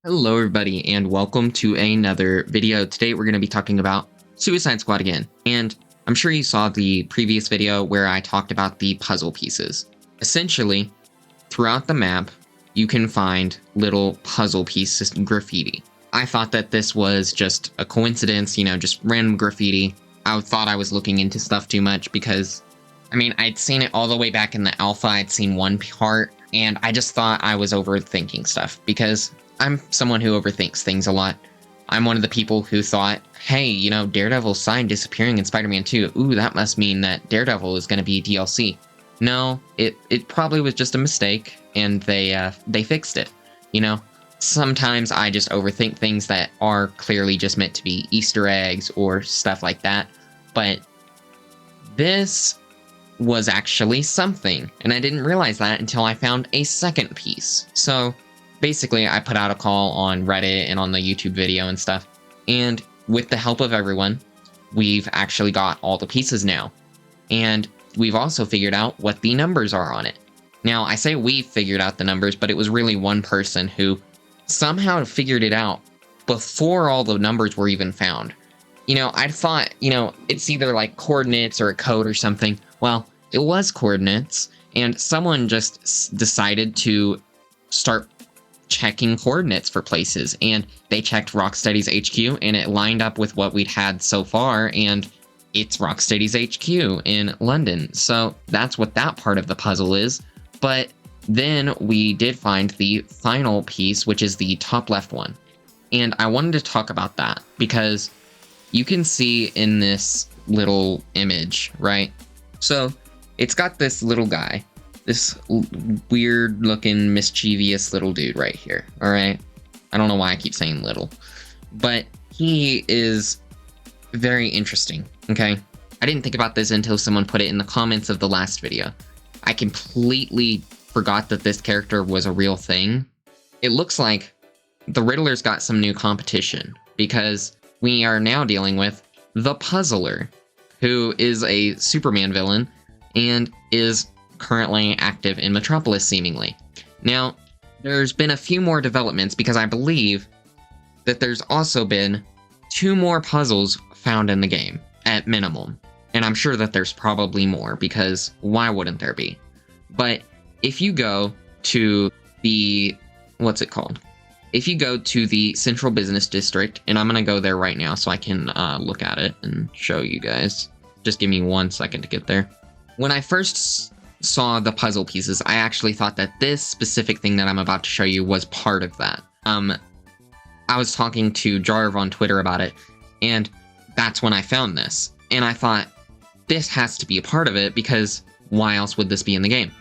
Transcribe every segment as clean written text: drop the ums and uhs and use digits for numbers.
Hello everybody and welcome to another video. Today we're going to be talking about Suicide Squad again. And I'm sure you saw the previous video where I talked about the puzzle pieces. Essentially, throughout the map, you can find little puzzle pieces graffiti. I thought that this was just a coincidence, just random graffiti. I thought I was looking into stuff too much because, I'd seen it all the way back in the alpha. I'd seen one part and I just thought I was overthinking stuff because I'm someone who overthinks things a lot. I'm one of the people who thought, hey, Daredevil's sign disappearing in Spider-Man 2. Ooh, that must mean that Daredevil is going to be DLC. No, it probably was just a mistake, and they fixed it. Sometimes I just overthink things that are clearly just meant to be Easter eggs or stuff like that. But this was actually something, and I didn't realize that until I found a second piece. So basically, I put out a call on Reddit and on the YouTube video and stuff, and with the help of everyone, we've actually got all the pieces now, and we've also figured out what the numbers are on it. Now, I say we figured out the numbers, but it was really one person who somehow figured it out before all the numbers were even found. I thought, it's either like coordinates or a code or something. Well, it was coordinates, and someone just decided to start checking coordinates for places, and they checked Rocksteady's HQ, and it lined up with what we'd had so far, and it's Rocksteady's HQ in London. So that's what that part of the puzzle is. But then we did find the final piece, which is the top left one, and I wanted to talk about that because you can see in this little image, right? So it's got this little guy, this weird-looking, mischievous little dude right here, alright? I don't know why I keep saying little, but he is very interesting, okay? I didn't think about this until someone put it in the comments of the last video. I completely forgot that this character was a real thing. It looks like the Riddler's got some new competition, because we are now dealing with the Puzzler, who is a Superman villain, and is currently active in Metropolis, seemingly. Now, there's been a few more developments because I believe that there's also been 2 more puzzles found in the game, at minimum. And I'm sure that there's probably more, because why wouldn't there be? But if you go to the... what's it called? If you go to the Central Business District, and I'm going to go there right now so I can look at it and show you guys. Just give me 1 second to get there. When I first saw the puzzle pieces, I actually thought that this specific thing that I'm about to show you was part of that. I was talking to Jarv on Twitter about it, and that's when I found this. And I thought, this has to be a part of it, because why else would this be in the game?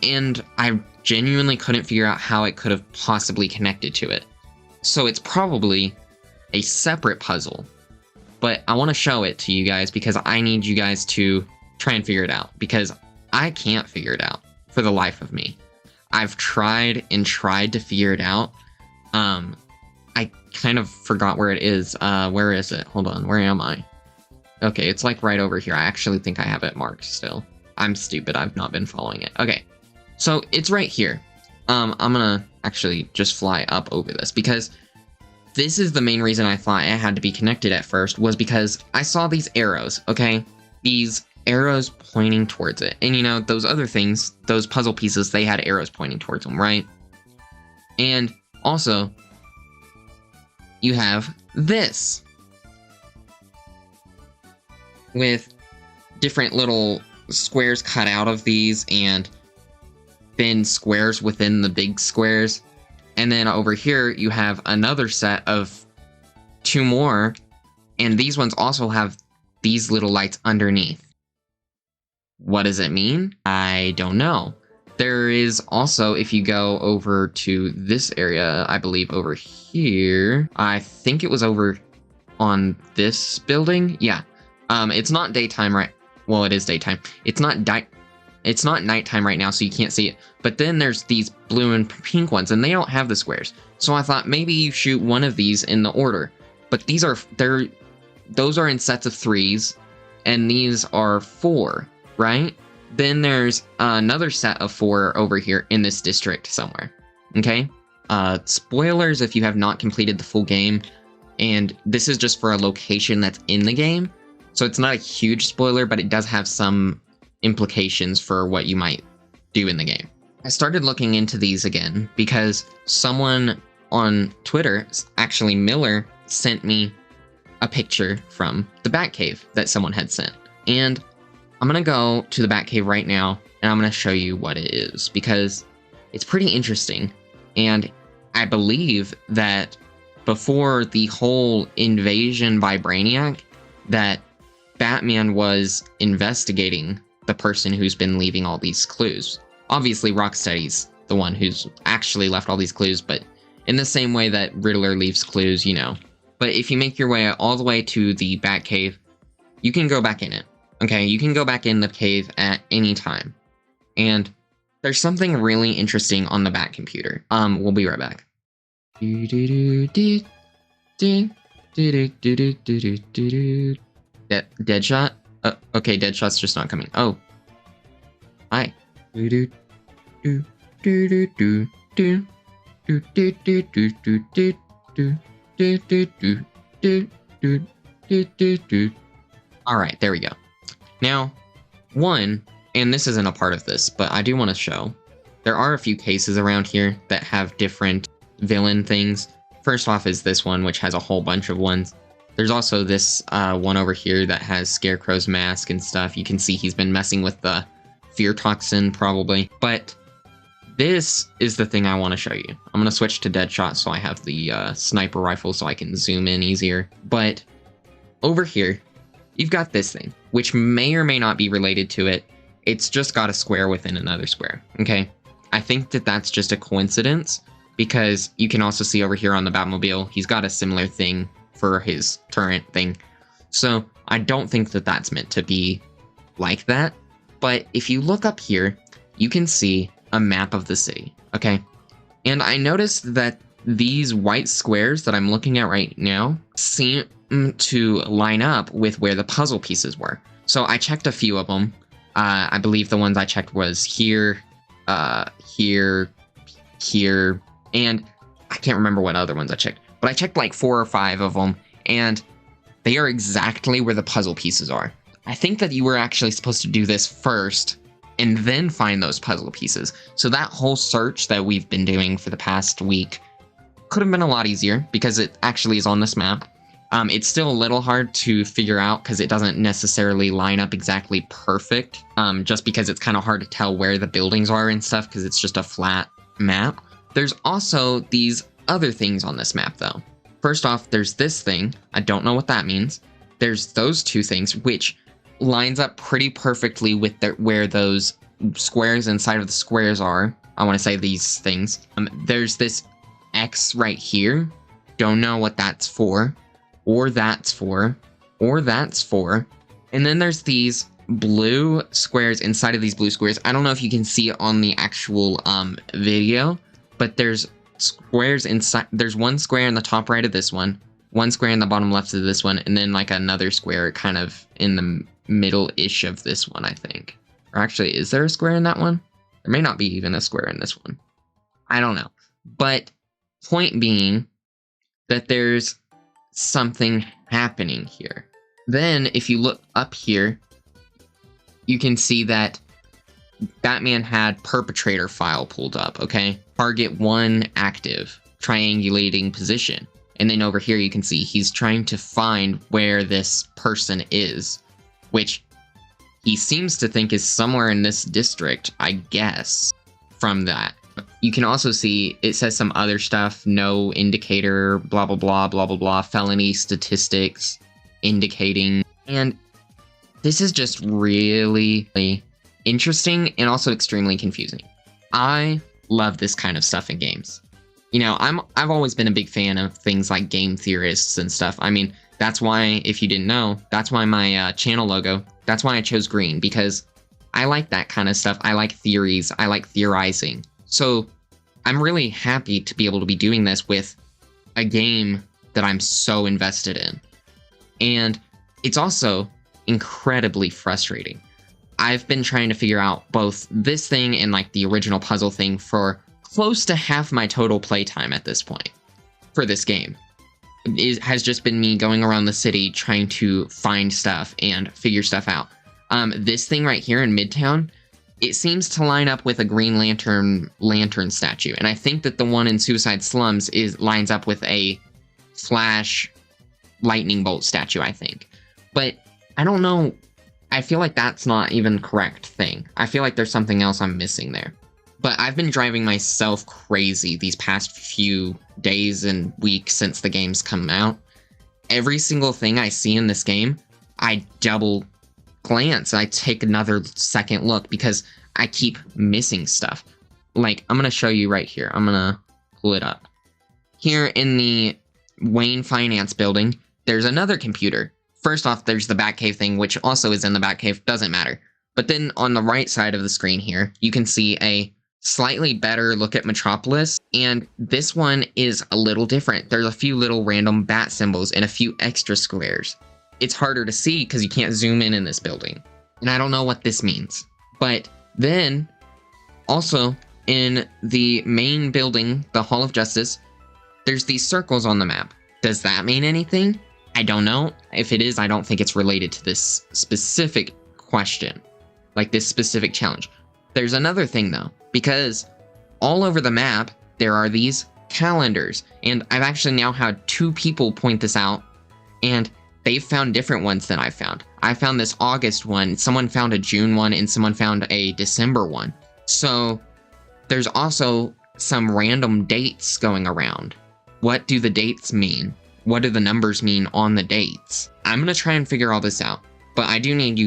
And I genuinely couldn't figure out how it could have possibly connected to it. So it's probably a separate puzzle. But I want to show it to you guys because I need you guys to try and figure it out, because I can't figure it out for the life of me. I've tried and tried to figure it out. I kind of forgot where it is. Where is it? Hold on, where am I? Okay, it's like right over here. I actually think I have it marked still. I'm stupid, I've not been following it. Okay, so it's right here. I'm gonna actually just fly up over this, because this is the main reason I thought it had to be connected at first, was because I saw these arrows, okay? These arrows pointing towards it. And those other things, those puzzle pieces, they had arrows pointing towards them, right? And also, you have this, with different little squares cut out of these, and then squares within the big squares. And then over here, you have another set of 2 more, and these ones also have these little lights underneath. What does it mean? I don't know. There is also, if you go over to this area, I believe over here, I think it was over on this building. Yeah. It's not daytime, right? Well, it is daytime. It's not nighttime right now, so you can't see it. But then there's these blue and pink ones, and they don't have the squares. So I thought maybe you shoot one of these in the order. But those are in sets of 3s, and these are 4. Right? Then there's another set of 4 over here in this district somewhere. Okay? spoilers if you have not completed the full game, and this is just for a location that's in the game, so it's not a huge spoiler, but it does have some implications for what you might do in the game. I started looking into these again because someone on Twitter, actually Miller, sent me a picture from the BATCAVE that someone had sent. And I'm going to go to the BATCAVE right now, and I'm going to show you what it is, because it's pretty interesting. And I believe that before the whole invasion by Brainiac, that Batman was investigating the person who's been leaving all these clues. Obviously, Rocksteady's the one who's actually left all these clues, but in the same way that Riddler leaves clues, you know. But if you make your way all the way to the Batcave, you can go back in it. Okay, you can go back in the cave at any time. And there's something really interesting on the Bat computer. We'll be right back. Deadshot? Okay, Deadshot's just not coming. Oh. Hi. Alright, there we go. Now, one, and this isn't a part of this, but I do want to show, there are a few cases around here that have different villain things. First off is this one, which has a whole bunch of ones. There's also this one over here that has Scarecrow's mask and stuff. You can see he's been messing with the fear toxin, probably. But this is the thing I want to show you. I'm going to switch to Deadshot so I have the sniper rifle so I can zoom in easier. But over here, you've got this thing, which may or may not be related to it. It's just got a square within another square, okay? I think that that's just a coincidence, because you can also see over here on the Batmobile, he's got a similar thing for his turret thing. So I don't think that that's meant to be like that. But if you look up here, you can see a map of the city, okay? And I noticed that these white squares that I'm looking at right now seem to line up with where the puzzle pieces were. So I checked a few of them. I believe the ones I checked was here, here, here, and I can't remember what other ones I checked. But I checked like 4 or 5 of them, and they are exactly where the puzzle pieces are. I think that you were actually supposed to do this first, and then find those puzzle pieces. So that whole search that we've been doing for the past week could have been a lot easier, because it actually is on this map. It's still a little hard to figure out because it doesn't necessarily line up exactly perfect, just because it's kind of hard to tell where the buildings are and stuff because it's just a flat map. There's also these other things on this map, though. First off, there's this thing. I don't know what that means. There's those 2 things, which lines up pretty perfectly with where those squares inside of the squares are. I want to say these things. There's this X right here. Don't know what that's for. Or that's for, or that's for. And then there's these blue squares inside of these blue squares. I don't know if you can see it on the actual video, but there's squares inside. There's one square in the top right of this one square in the bottom left of this one, and then like another square kind of in the middle-ish of this one, I think. Or actually, is there a square in that one? There may not be even a square in this one. I don't know. But point being that there's something happening here. Then, if you look up here, you can see that Batman had perpetrator file pulled up, okay? Target 1 active, triangulating position. And then over here you can see he's trying to find where this person is, which he seems to think is somewhere in this district, I guess, from that. You can also see it says some other stuff, no indicator, blah, blah, blah, blah, blah, blah, felony statistics indicating. And this is just really interesting and also extremely confusing. I love this kind of stuff in games. You know, I've always been a big fan of things like game theorists and stuff. I mean, that's why, if you didn't know, that's why my channel logo, that's why I chose green, because I like that kind of stuff. I like theories. I like theorizing. So I'm really happy to be able to be doing this with a game that I'm so invested in. And it's also incredibly frustrating. I've been trying to figure out both this thing and like the original puzzle thing for close to half my total playtime at this point for this game. It has just been me going around the city trying to find stuff and figure stuff out. This thing right here in Midtown, it seems to line up with a Green Lantern statue, and I think that the one in Suicide Slums lines up with a Flash lightning bolt statue, I think. But I don't know. I feel like that's not even correct thing. I feel like there's something else I'm missing there. But I've been driving myself crazy these past few days and weeks since the game's come out. Every single thing I see in this game, I double glance. I take another second look because I keep missing stuff. Like, I'm going to show you right here. I'm going to pull it up. Here in the Wayne Finance building, there's another computer. First off, there's the BATCAVE thing, which also is in the BATCAVE. Doesn't matter. But then on the right side of the screen here, you can see a slightly better look at Metropolis, and this one is a little different. There's a few little random bat symbols and a few extra squares. It's harder to see because you can't zoom in this building, and I don't know what this means. But then, also, in the main building, the Hall of Justice, there's these circles on the map. Does that mean anything? I don't know. If it is, I don't think it's related to this specific question, like this specific challenge. There's another thing, though, because all over the map, there are these calendars, and I've actually now had 2 people point this out, and they've found different ones than I found. I found this August one, someone found a June one, and someone found a December one. So there's also some random dates going around. What do the dates mean? What do the numbers mean on the dates? I'm going to try and figure all this out, but I do need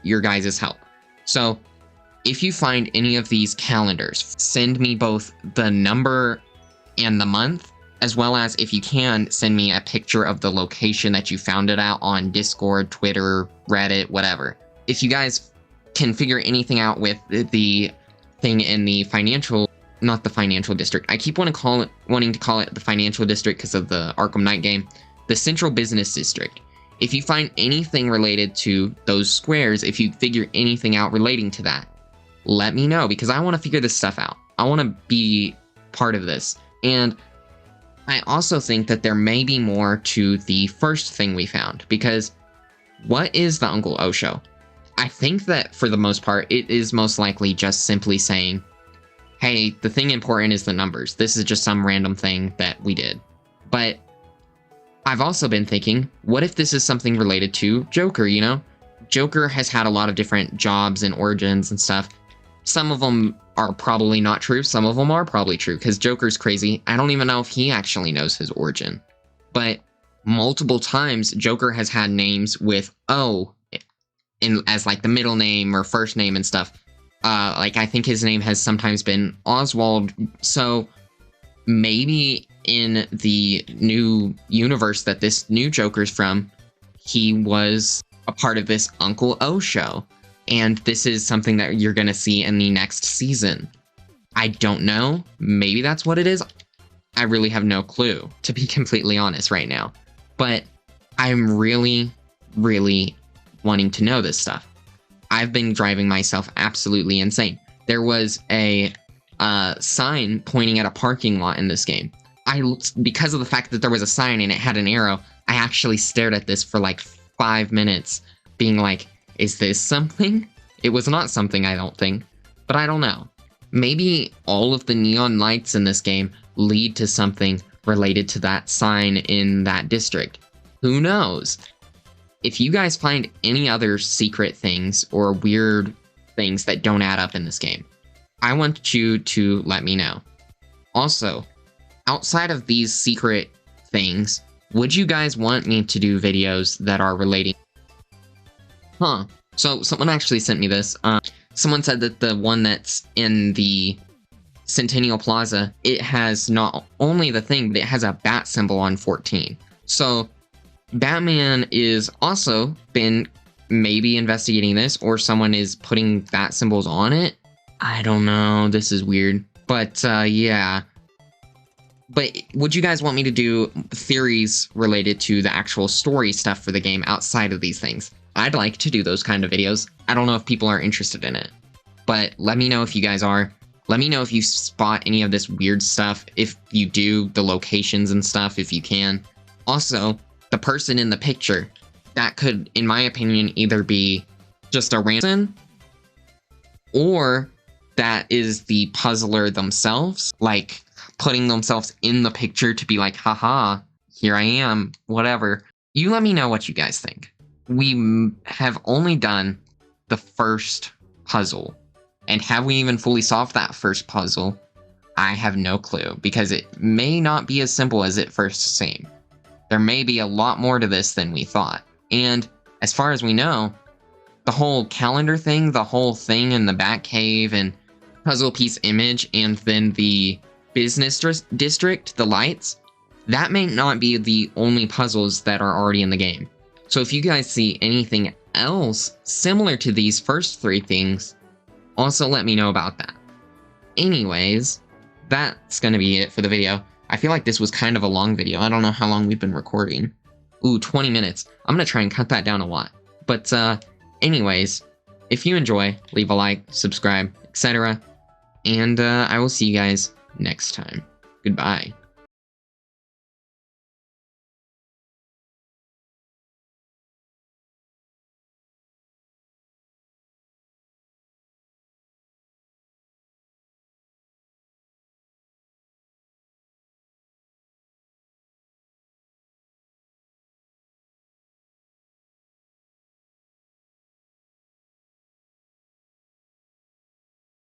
your guys' help. So if you find any of these calendars, send me both the number and the month, as well as, if you can, send me a picture of the location that you found it at on Discord, Twitter, Reddit, whatever. If you guys can figure anything out with the thing in the not the financial district. I keep wanting to call it the financial district because of the Arkham Knight game. The central business district. If you find anything related to those squares, if you figure anything out relating to that, let me know, because I want to figure this stuff out. I want to be part of this. And I also think that there may be more to the first thing we found, because what is the Uncle O show? I think that for the most part, it is most likely just simply saying, hey, the thing important is the numbers. This is just some random thing that we did. But I've also been thinking, what if this is something related to Joker, you know? Joker has had a lot of different jobs and origins and stuff. Some of them are probably not true. Some of them are probably true, because Joker's crazy. I don't even know if he actually knows his origin. But multiple times, Joker has had names with O as like the middle name or first name and stuff. Like, I think his name has sometimes been Oswald. So maybe in the new universe that this new Joker's from, he was a part of this Uncle O show. And this is something that you're going to see in the next season. I don't know. Maybe that's what it is. I really have no clue, to be completely honest right now. But I'm really, really wanting to know this stuff. I've been driving myself absolutely insane. There was a sign pointing at a parking lot in this game. Because of the fact that there was a sign and it had an arrow, I actually stared at this for like 5 minutes, being like, is this something? It was not something, I don't think. But I don't know. Maybe all of the neon lights in this game lead to something related to that sign in that district. Who knows? If you guys find any other secret things or weird things that don't add up in this game, I want you to let me know. Also, outside of these secret things, would you guys want me to do videos that are relating? So someone actually sent me this. Someone said that the one that's in the Centennial Plaza, it has not only the thing, but it has a bat symbol on 14. So Batman is also been maybe investigating this, or someone is putting bat symbols on it. I don't know. This is weird. But yeah. But would you guys want me to do theories related to the actual story stuff for the game outside of these things? I'd like to do those kind of videos. I don't know if people are interested in it, but let me know if you guys are. Let me know if you spot any of this weird stuff. If you do, the locations and stuff, if you can. Also, the person in the picture, that could, in my opinion, either be just a random, or that is the puzzler themselves, like putting themselves in the picture to be like, haha, here I am, whatever. You let me know what you guys think. We have only done the first puzzle. And have we even fully solved that first puzzle? I have no clue, because it may not be as simple as it first seemed. There may be a lot more to this than we thought. And as far as we know, the whole calendar thing, the whole thing in the Batcave and puzzle piece image, and then the business district, the lights, that may not be the only puzzles that are already in the game. So if you guys see anything else similar to these first three things, also let me know about that. Anyways, that's gonna be it for the video. I feel like this was kind of a long video. I don't know how long we've been recording. Ooh, 20 minutes. I'm gonna try and cut that down a lot. But anyways, if you enjoy, leave a like, subscribe, etc. And I will see you guys next time. Goodbye.